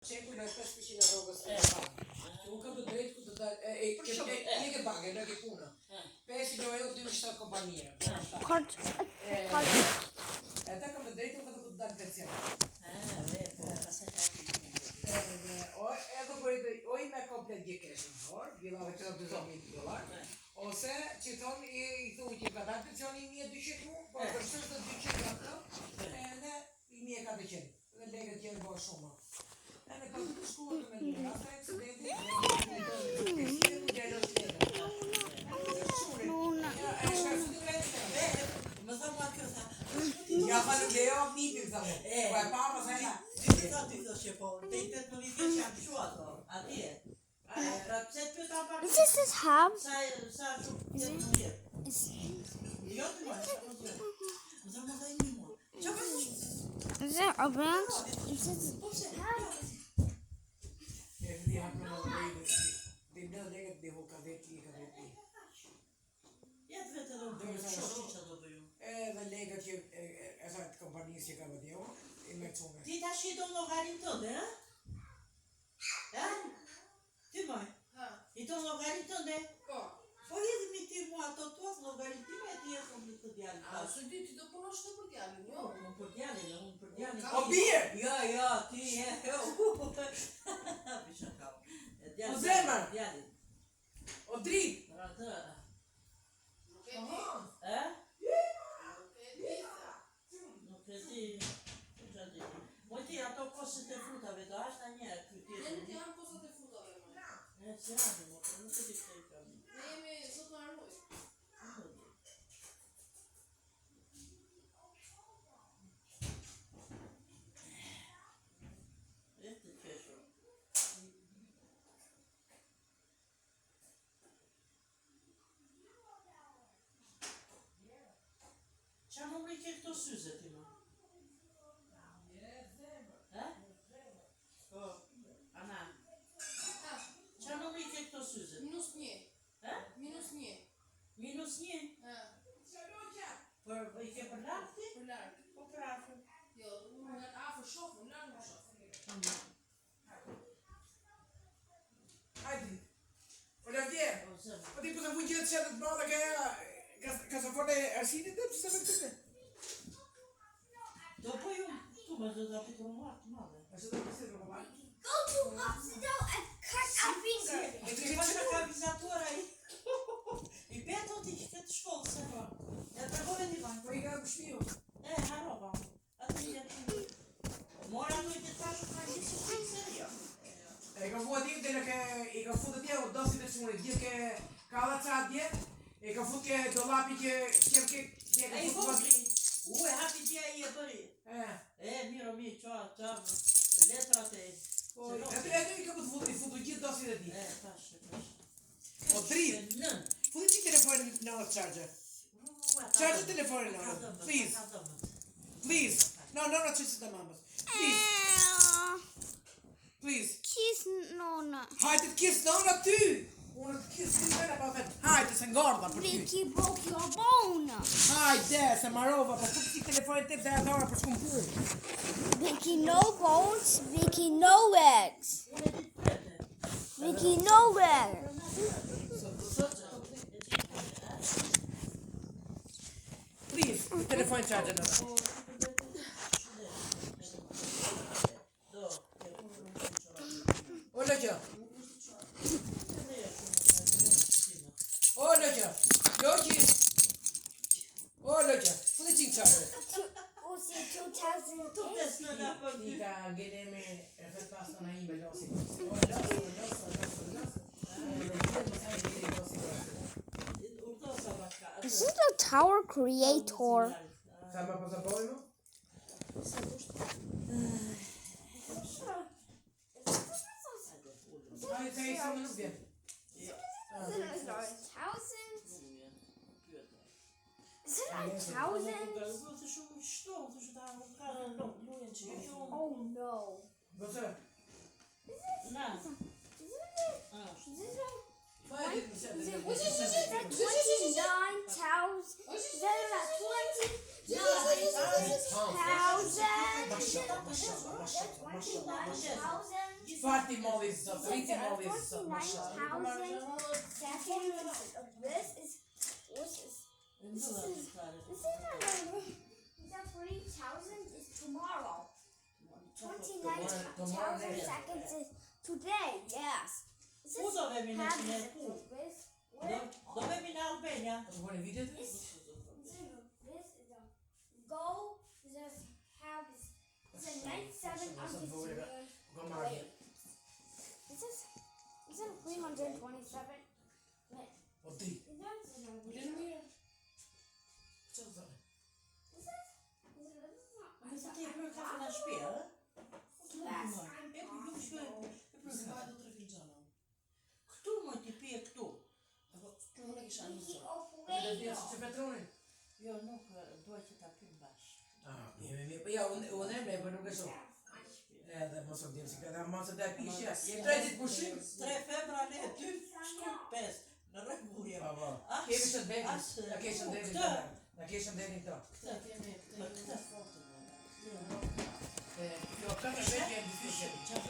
Sempre nós estamos piscina roga un capo dritto e che baghe, non che puna. Pensi che io devo stare compagnia. Da capo dritto che devo dare attenzione. Oj me komplet gjekes në dorë, vjellave $200.000. Ose që thonë i thuj që ka darë pensioni 1.200 mu, po përshës të 200 ato, edhe 1.400. Dhe legët që bërë shumë. Edhe ka të shkuar me lira, ata accidenti, e gjelë është legët. Më thëmë atë këta. Ja falu lejo apnitin, thëmë. Po e pa më thëna. Ti thoshe po, te i 18 vjeç jam qu ato, atje. Pse të pyeta pak. Is this his house? Sa shumë 18. Jo të mos. Më thëmë dhe një mua. Qa përë? Is it a branch? Is it his house? E vëdi hapë në legët, dhe në legët dhe ho ka veti. Jetë vetë edhe unë përë shoqë që do bëju. Edhe legët që e sa të kompanisë që ka vëdi ho, i me cume. Ti ta shi do llogarin tënde, ha? Ti moj? I do llogarin tënde? Po. Po jedhemi ti mua ato tuas llogarin time e ti e thonë të djalin. A, së di ti do punosh të për djalin, jo? Unë për djalin, unë për djalin. O bie! Jo, ti e, Bisha kam. O zemër! Djalin. O dritë! Atë. Nuk e di. E? Nuk e di, sa. Nuk e di. Moj ti ato kosit e frutave, do ashta një Ne nuk janë kosat e frutave, më. E, si rani, nuk e di këtë i kam. Ne jemi sot në armuj. E të qeshur. Qa numri ke këto syze ti më? Po, Ana, qa numri ke këto syze? Minus një. E? Minus një. Minus një? Për i ke për lartë ti? Për largë. Po për afër. Jo, unë nga afër shofë, në largë në shofë. Hajde. O la vje. Po zëmë. O ti përse mu gjithë që të bëllë ka sa forte arsinit dhe përse me këtë? Do po ju, tu me do da pitur martë madhe. A që dhe përse të më Go to hospital and cut a finger. E të këpër në kavizatora i. I beto ti që këtë shkollë se po. Ja të regove një banë. Po i ka pëshmiu. E, harova. Atë një të një. Mora në i të tashu ka një që shkë serio. E ka fua ti dhe i ka fu të tje o dosit e qunit. Gjithë ke ka dhe ca dje. E ka fu ke do lapi që qem ke E i fu të vogli. E hapi tja i e bëri. E, miro mi, qa, letrat e. Atë i ka fu të gjithë dosit e ti. E, tash. O dritë. Nën. Fu të që telefonin në charger. Charger telefonin në. Please. Please. No, që si të mamës. Please. Kiss Nona. Hajde të kisë nëna ty. Unë të kisë ty mëna pa vetë. Hajde se ngordha për ty. Vicky broke your bone. Hajde se marova, po fu të telefonin të dhe adhara për shkum punë. Vicky no bones. Vicky no legs. Vicky no legs. Please, telefonin charger nëna. O lëgjë. O lëgjë. Lëgjë. O lëgjë. Fu të qinë charger. Was it 2008? I ka gene me e fët pasta na ime losi. O losi. This is the tower creator. Sa më përsa pojnë? Hajde se i sa më nuk vjen. Thousands? Is it like thousands? Oh no. Bëse? Na. Is it like Ma e ditë Is it më se. 29,000? Is that about 29,000? Mashallah. 29,000? Farti molli zot, rriti molli zot, mashallah. 49,000 seconds of this is Në do të fare. this is not really. The 40,000 is tomorrow. 29,000 seconds is today. Yes. This Ku is do vemi në half Kine? the Ku? this. Do vemi në Albania. Po bëni video të? This is a go. This have it's a 97 Po marrë. This is 327. Po ti. Vjen mirë. Çfarë thonë? Nëse ti e bërë kafe në shtëpi, a? Yes, E ku nuk shkoj. Ska do 3 finxhana. Këtu më ti pije këtu. Apo kjo unë e kisha një Mickey zor. Dhe Operator. vjen si Petronin. Jo, nuk duhet që ta pim bashkë. Ah, mirë. Po ja, unë e blej, po nuk e shoh. Edhe mos u dim si këta mos e daj pishja. 3 ditë pushim. 3 febra le 2 shkurt 5. Në rregull jam. Po. Kemi shëndetin. as- Na ke shëndetin këtë. tonë. Na ke shëndetin tonë. Këtë kemi, këtë Këtë. fortë. Jo, ka të vetë janë difficili.